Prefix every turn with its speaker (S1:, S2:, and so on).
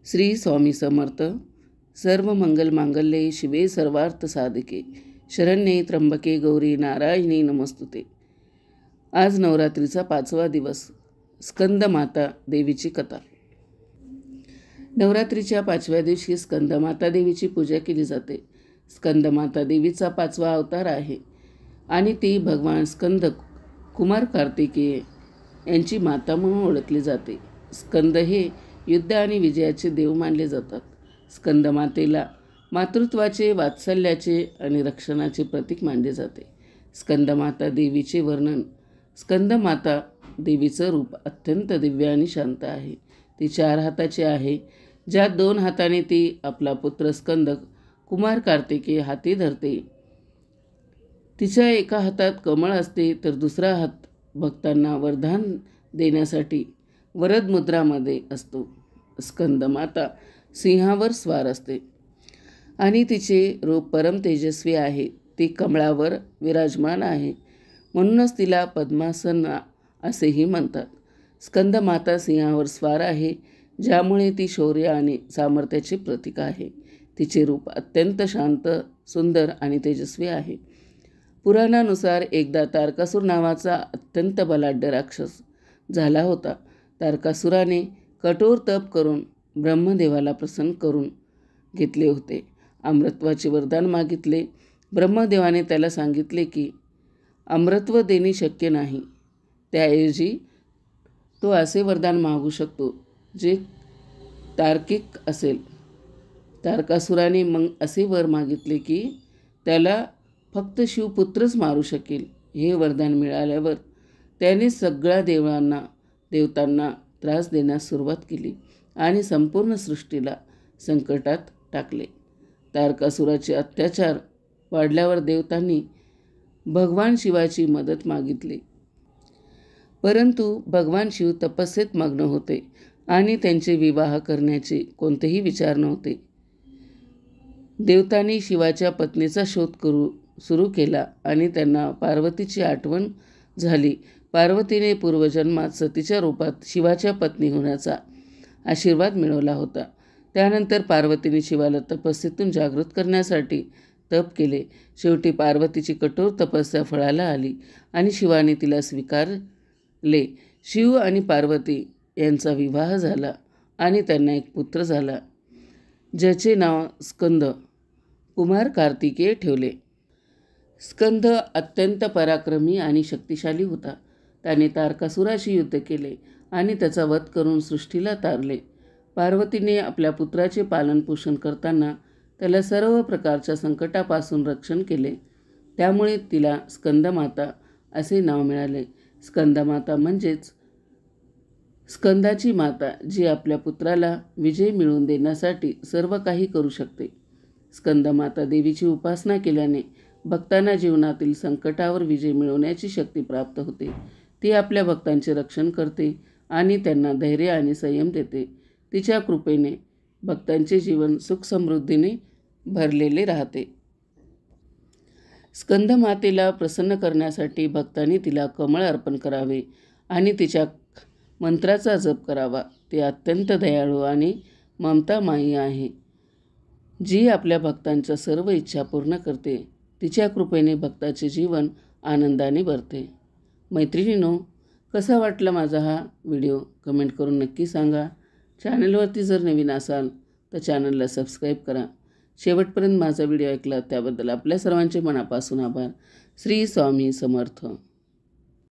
S1: श्री स्वामी समर्थ. सर्व मंगल मांगल्ये शिवे सर्वार्थ साधके शरण्ये त्र्यंबके गौरी नारायणी नमस्तुते. आज नवरात्रीचा 5वा दिवस. स्कंदमाता देवीची कथा. नवरात्रीच्या 5व्या दिवशी स्कंदमाता देवीची पूजा केली जाते. स्कंदमाता देवीचा 5वा अवतार आहे आणि ती भगवान स्कंद कुमार कार्तिकेय यांची माता म्हणून ओळखली जाते. स्कंद हे युद्ध आणि विजयाचे देव मानले जातात. स्कंदमातेला मातृत्वाचे, वात्सल्याचे आणि रक्षणाचे प्रतीक मानले जाते. स्कंदमाता देवीचे वर्णन. स्कंदमाता देवीचं रूप अत्यंत दिव्य आणि शांत आहे. ती 4 हाताची आहे, ज्या 2 हाताने ती आपला पुत्र स्कंद कुमार कार्तिकेय हाती धरते. तिच्या एका हातात कमळ असते तर दुसरा हात भक्तांना वरदान देण्यासाठी वरद मुद्रामध्ये असतो. स्कंदमाता सिंहावर स्वार असते आणि तिचे रूप परम तेजस्वी आहे. ती कमळावर विराजमान आहे, म्हणूनच तिला पद्मासना असेही म्हणतात. स्कंदमाता सिंहावर स्वार आहे, ज्यामुळे ती शौर्य आणि सामर्थ्याचे प्रतीक आहे. तिचे रूप अत्यंत शांत, सुंदर आणि तेजस्वी आहे. पुराणानुसार एकदा तारकासूर नावाचा अत्यंत बलाढ्य राक्षस झाला होता. तारकासुराने कठोर तप करून ब्रह्मदेवाला प्रसन्न करून घेतले होते. अमरत्वाचे वरदान मागितले. ब्रह्मदेवाने त्याला सांगितले की अमरत्व देणे शक्य नाही, त्याऐवजी तो असे वरदान मागू शकतो जे तार्किक असेल. तारकासुराने मग असे वर मागितले की त्याला फक्त शिवपुत्रच मारू शकेल. हे वरदान मिळाल्यावर त्याने सगळ्या देवतांना त्रास देण्यास सुरुवात केली आणि संपूर्ण सृष्टीला संकटात टाकले. तारकासुराचे अत्याचार वाढल्यावर देवतांनी भगवान शिवाची मदत मागितली, परंतु भगवान शिव तपस्येत मग्न होते आणि त्यांचे विवाह करण्याचे कोणतेही विचार नव्हते. देवतांनी शिवाच्या पत्नीचा शोध सुरू केला आणि त्यांना पार्वतीची आठवण झाली. पार्वतीने पूर्वजन्मात सतीच्या रूपात शिवाच्या पत्नी होण्याचा आशीर्वाद मिळवला होता. त्यानंतर पार्वतीने शिवाला तपस्येतून जागृत करण्यासाठी तप केले. शेवटी पार्वतीची कठोर तपस्या फळाला आली आणि शिवाने तिला स्वीकारले. शिव आणि पार्वती यांचा विवाह झाला आणि त्यांना एक पुत्र झाला, ज्याचे नाव स्कंद कुमार कार्तिकेय ठेवले. स्कंद अत्यंत पराक्रमी आणि शक्तिशाली होता. त्याने तारकासुराशी युद्ध केले आणि त्याचा वध करून सृष्टीला तारले. पार्वतीने आपल्या पुत्राचे पालनपोषण करताना त्याला सर्व प्रकारच्या संकटापासून रक्षण केले. त्यामुळे तिला स्कंदमाता असे नाव मिळाले. स्कंदमाता म्हणजेच स्कंदाची माता, जी आपल्या पुत्राला विजय मिळवून देण्यासाठी सर्व काही करू शकते. स्कंदमाता देवीची उपासना केल्याने भक्तांना जीवनातील संकटावर विजय मिळवण्याची शक्ती प्राप्त होते. ती आपल्या भक्तांचे रक्षण करते आणि त्यांना धैर्य आणि संयम देते. तिच्या कृपेने भक्तांचे जीवन सुखसमृद्धीने भरलेले राहते. स्कंदमातेला प्रसन्न करण्यासाठी भक्तांनी तिला कमळ अर्पण करावे आणि तिच्या मंत्राचा जप करावा. ती अत्यंत दयाळू आणि ममतामायी आहे, जी आपल्या भक्तांच्या सर्व इच्छा पूर्ण करते. तिच्या कृपेने भक्ताचे जीवन आनंदाने भरते. मैत्रिणींनो, कसा वाटला माझा हा व्हिडिओ कमेंट करून नक्की सांगा. चॅनलवरती जर नवीन असाल तर चॅनलला सबस्क्राईब करा. शेवटपर्यंत माझा व्हिडिओ ऐकला त्याबद्दल आपल्या सर्वांचे मनापासून आभार. श्री स्वामी समर्थ.